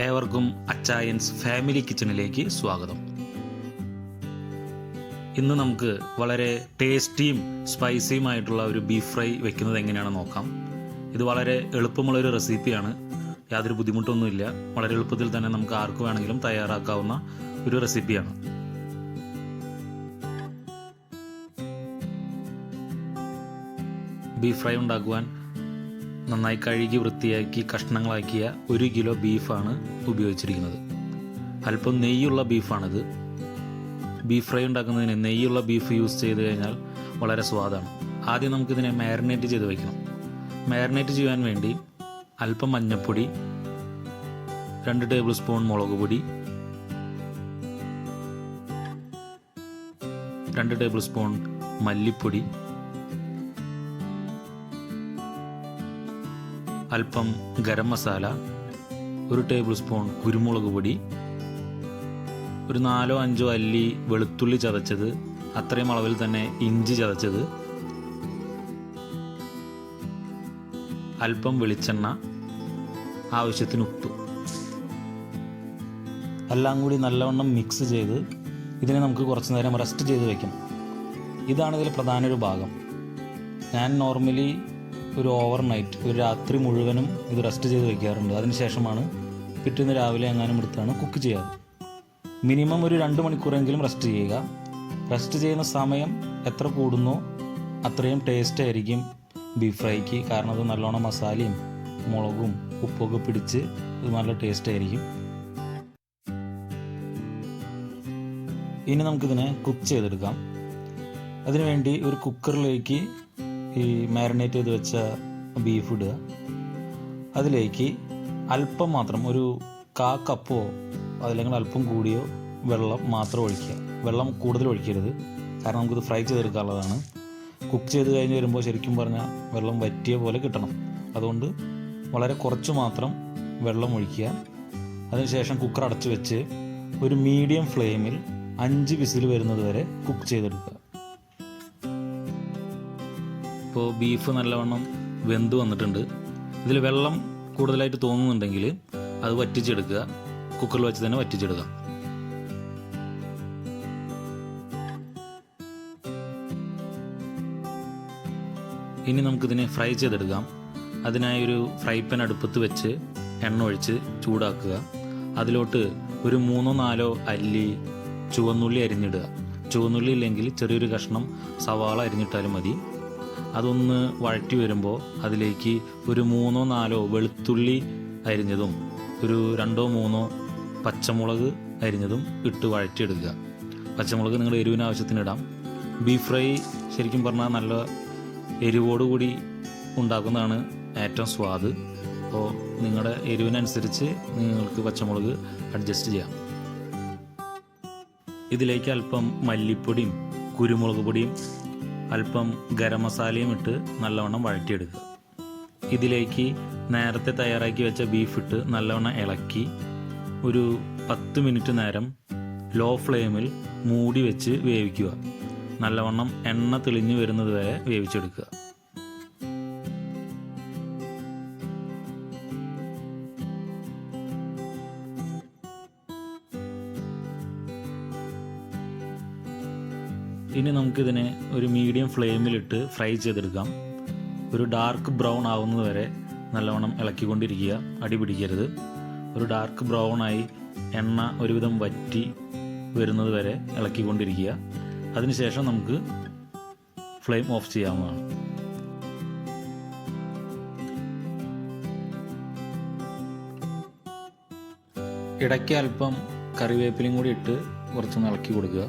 ഏവർക്കും അച്ചായൻസ് ഫാമിലി കിച്ചണിലേക്ക് സ്വാഗതം. ഇന്ന് നമുക്ക് വളരെ ടേസ്റ്റിയും സ്പൈസിയുമായിട്ടുള്ള ഒരു ബീഫ് ഫ്രൈ വെക്കുന്നത് എങ്ങനെയാണെന്ന് നോക്കാം. ഇത് വളരെ എളുപ്പമുള്ളൊരു റെസിപ്പിയാണ്, യാതൊരു ബുദ്ധിമുട്ടൊന്നുമില്ല. വളരെ എളുപ്പത്തിൽ തന്നെ നമുക്ക് ആർക്ക് വേണമെങ്കിലും തയ്യാറാക്കാവുന്ന ഒരു റെസിപ്പിയാണ്. ബീഫ് ഫ്രൈ ഉണ്ടാക്കുവാൻ നന്നായി കഴുകി വൃത്തിയാക്കി കഷ്ണങ്ങളാക്കിയ 1 കിലോ ബീഫാണ് ഉപയോഗിച്ചിരിക്കുന്നത്. അല്പം നെയ്യുള്ള ബീഫാണിത്. ബീഫ് ഫ്രൈ ഉണ്ടാക്കുന്നതിന് നെയ്യുള്ള ബീഫ് യൂസ് ചെയ്ത് കഴിഞ്ഞാൽ വളരെ സ്വാദാണ്. ആദ്യം നമുക്കിതിനെ മാരിനേറ്റ് ചെയ്ത് വയ്ക്കണം. മാരിനേറ്റ് ചെയ്യാൻ വേണ്ടി അല്പം മഞ്ഞൾപ്പൊടി, 2 ടേബിൾ സ്പൂൺ മുളക് പൊടി, 2 ടേബിൾ സ്പൂൺ മല്ലിപ്പൊടി, അല്പം ഗരം മസാല, 1 ടേബിൾ സ്പൂൺ കുരുമുളക് പൊടി, ഒരു 4-5 അല്ലി വെളുത്തുള്ളി ചതച്ചത്, അത്രയും അളവിൽ തന്നെ ഇഞ്ചി ചതച്ചത്, അല്പം വെളിച്ചെണ്ണ, ആവശ്യത്തിന് ഉപ്പ്, എല്ലാം കൂടി നല്ലവണ്ണം മിക്സ് ചെയ്ത് ഇതിനെ നമുക്ക് കുറച്ച് നേരം റെസ്റ്റ് ചെയ്ത് വയ്ക്കണം. ഇതാണ് ഇതിൽ പ്രധാന ഒരു ഭാഗം. ഞാൻ നോർമലി ഒരു ഓവർനൈറ്റ്, ഒരു രാത്രി മുഴുവനും ഇത് റെസ്റ്റ് ചെയ്ത് വയ്ക്കാറുണ്ട്. അതിനുശേഷമാണ് പിറ്റേന്ന് രാവിലെ എങ്ങാനും എടുത്താണ് കുക്ക് ചെയ്യാറ്. മിനിമം ഒരു 2 മണിക്കൂറെങ്കിലും റെസ്റ്റ് ചെയ്യുക. റെസ്റ്റ് ചെയ്യുന്ന സമയം എത്ര കൂടുന്നോ അത്രയും ടേസ്റ്റ് ആയിരിക്കും ബീഫ് ഫ്രൈക്ക്. കാരണം അത് നല്ലോണം മസാലയും മുളകും ഉപ്പൊക്കെ പിടിച്ച് ഇത് നല്ല ടേസ്റ്റ് ആയിരിക്കും. ഇനി നമുക്കിതിനെ കുക്ക് ചെയ്തെടുക്കാം. അതിനുവേണ്ടി ഒരു കുക്കറിലേക്ക് ഈ മാരിനേറ്റ് ചെയ്ത് വെച്ച ബീഫ് ഇടുക. അതിലേക്ക് അല്പം മാത്രം, ഒരു 1/4 കപ്പോ അതല്ലെങ്കിൽ അല്പം കൂടിയോ വെള്ളം മാത്രം ഒഴിക്കുക. വെള്ളം കൂടുതൽ ഒഴിക്കരുത്, കാരണം നമുക്കിത് ഫ്രൈ ചെയ്തെടുക്കാനുള്ളതാണ്. കുക്ക് ചെയ്ത് കഴിഞ്ഞ് വരുമ്പോൾ ശരിക്കും പറഞ്ഞാൽ വെള്ളം വറ്റിയ പോലെ കിട്ടണം. അതുകൊണ്ട് വളരെ കുറച്ച് മാത്രം വെള്ളം ഒഴിക്കുക. അതിനുശേഷം കുക്കർ അടച്ചു വെച്ച് ഒരു മീഡിയം ഫ്ലെയിമിൽ 5 വിസിൽ വരുന്നത് വരെ കുക്ക് ചെയ്തെടുക്കുക. ഇപ്പോൾ ബീഫ് നല്ലവണ്ണം വെന്ത് വന്നിട്ടുണ്ട്. ഇതിൽ വെള്ളം കൂടുതലായിട്ട് തോന്നുന്നുണ്ടെങ്കിൽ അത് വറ്റിച്ചെടുക്കുക. കുക്കറിൽ വെച്ച് തന്നെ വറ്റിച്ചെടുക്കുക. ഇനി നമുക്കിതിനെ ഫ്രൈ ചെയ്തെടുക്കാം. അതിനായി ഒരു ഫ്രൈ പാൻ അടുപ്പത്ത് വെച്ച് എണ്ണ ഒഴിച്ച് ചൂടാക്കുക. അതിലോട്ട് ഒരു 3-4 അല്ലി ചുവന്നുള്ളി അരിഞ്ഞിടുക. ചുവന്നുള്ളി ഇല്ലെങ്കിൽ ചെറിയൊരു കഷ്ണം സവാള അരിഞ്ഞിട്ടാലും മതി. അതൊന്ന് വഴറ്റി വരുമ്പോൾ അതിലേക്ക് ഒരു 3-4 വെളുത്തുള്ളി അരിഞ്ഞതും ഒരു 2-3 പച്ചമുളക് അരിഞ്ഞതും ഇട്ട് വഴറ്റിയെടുക്കുക. പച്ചമുളക് നിങ്ങളുടെ എരിവിന് ആവശ്യത്തിന് ഇടാം. ബീഫ് ഫ്രൈ ശരിക്കും പറഞ്ഞാൽ നല്ല എരിവോടുകൂടി ഉണ്ടാക്കുന്നതാണ് ഏറ്റവും സ്വാദ്. അപ്പോൾ നിങ്ങളുടെ എരിവിനനുസരിച്ച് നിങ്ങൾക്ക് പച്ചമുളക് അഡ്ജസ്റ്റ് ചെയ്യാം. ഇതിലേക്ക് അല്പം മല്ലിപ്പൊടിയും കുരുമുളക് പൊടിയും അല്പം ഗരം മസാലയും ഇട്ട് നല്ലവണ്ണം വഴറ്റിയെടുക്കുക. ഇതിലേക്ക് നേരത്തെ തയ്യാറാക്കി വെച്ച ബീഫ് ഇട്ട് നല്ലവണ്ണം ഇളക്കി ഒരു 10 മിനിറ്റ് നേരം ലോ ഫ്ലെയിമിൽ മൂടി വെച്ച് വേവിക്കുക. നല്ലവണ്ണം എണ്ണ തെളിഞ്ഞു വരുന്നത് വരെ വേവിച്ചെടുക്കുക. ഇനി നമുക്കിതിനെ ഒരു മീഡിയം ഫ്ലെയിമിലിട്ട് ഫ്രൈ ചെയ്തെടുക്കാം. ഒരു ഡാർക്ക് ബ്രൗൺ ആവുന്നത് വരെ നല്ലവണ്ണം ഇളക്കിക്കൊണ്ടിരിക്കുക. അടി പിടിക്കരുത്. ഒരു ഡാർക്ക് ബ്രൗണായി എണ്ണ ഒരുവിധം വറ്റി വരുന്നത് വരെ ഇളക്കിക്കൊണ്ടിരിക്കുക. അതിനുശേഷം നമുക്ക് ഫ്ലെയിം ഓഫ് ചെയ്യാവുന്നതാണ്. ഇടയ്ക്ക് അല്പം കറിവേപ്പിലയും കൂടി ഇട്ട് കുറച്ചൊന്ന് ഇളക്കി കൊടുക്കുക.